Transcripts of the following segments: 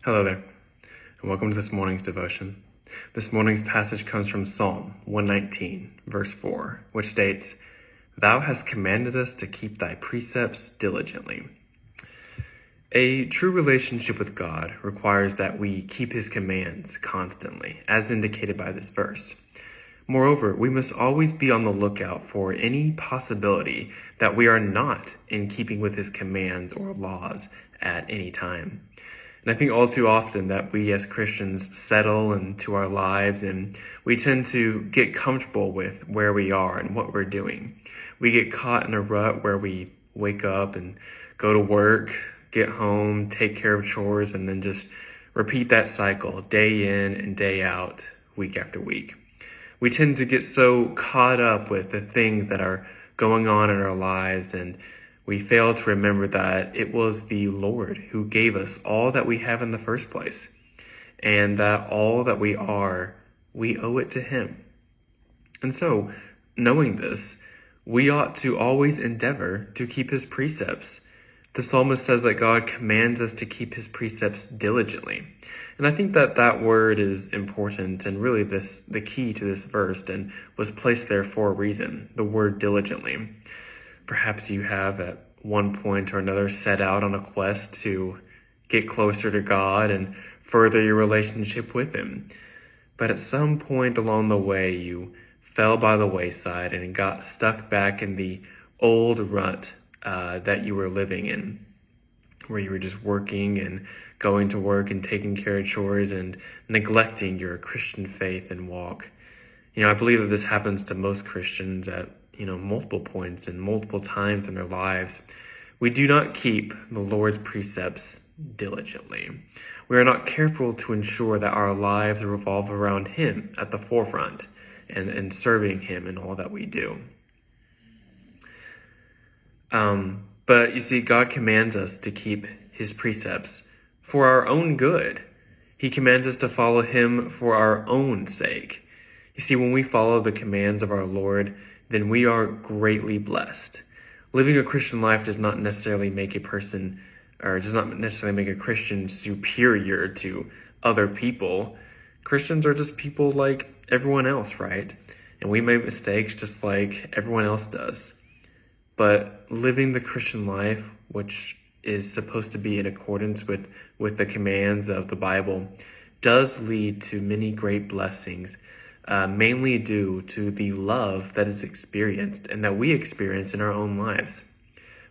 Hello there, and welcome to this morning's devotion. This morning's passage comes from Psalm 119, verse 4, which states, "Thou hast commanded us to keep thy precepts diligently." A true relationship with God requires that we keep his commands constantly, as indicated by this verse. Moreover, we must always be on the lookout for any possibility that we are not in keeping with his commands or laws at any time. And I think all too often that we as Christians settle into our lives and we tend to get comfortable with where we are and what we're doing. We get caught in a rut where we wake up and go to work, get home, take care of chores, and then just repeat that cycle day in and day out, week after week. We tend to get so caught up with the things that are going on in our lives, and we fail to remember that it was the Lord who gave us all that we have in the first place, and that all that we are, we owe it to him. And so, knowing this, we ought to always endeavor to keep his precepts. The psalmist says that God commands us to keep his precepts diligently. And I think that that word is important and really the key to this verse, and was placed there for a reason, the word diligently. Perhaps you have at one point or another set out on a quest to get closer to God and further your relationship with him. But at some point along the way, you fell by the wayside and got stuck back in the old rut that you were living in, where you were just working and going to work and taking care of chores and neglecting your Christian faith and walk. I believe that this happens to most Christians at multiple points and multiple times in their lives. We do not keep the Lord's precepts diligently. We are not careful to ensure that our lives revolve around him at the forefront and serving him in all that we do. But you see, God commands us to keep his precepts for our own good. He commands us to follow him for our own sake. You see, when we follow the commands of our Lord, then we are greatly blessed. Living a Christian life does not necessarily make a Christian superior to other people. Christians are just people like everyone else, right? And we make mistakes just like everyone else does. But living the Christian life, which is supposed to be in accordance with the commands of the Bible, does lead to many great blessings, mainly due to the love that is experienced and that we experience in our own lives.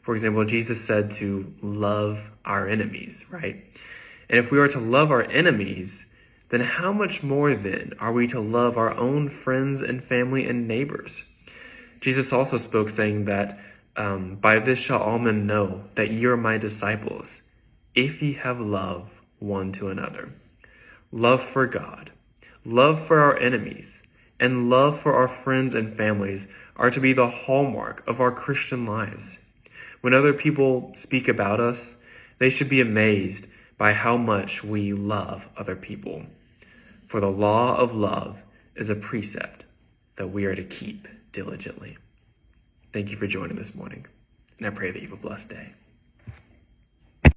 For example, Jesus said to love our enemies, right? And if we are to love our enemies, then how much more then are we to love our own friends and family and neighbors? Jesus also spoke saying that, by this shall all men know that ye are my disciples, if ye have love one to another. Love for God, love for our enemies, and love for our friends and families are to be the hallmark of our Christian lives. When other people speak about us, they should be amazed by how much we love other people. For the law of love is a precept that we are to keep diligently. Thank you for joining this morning, and I pray that you have a blessed day.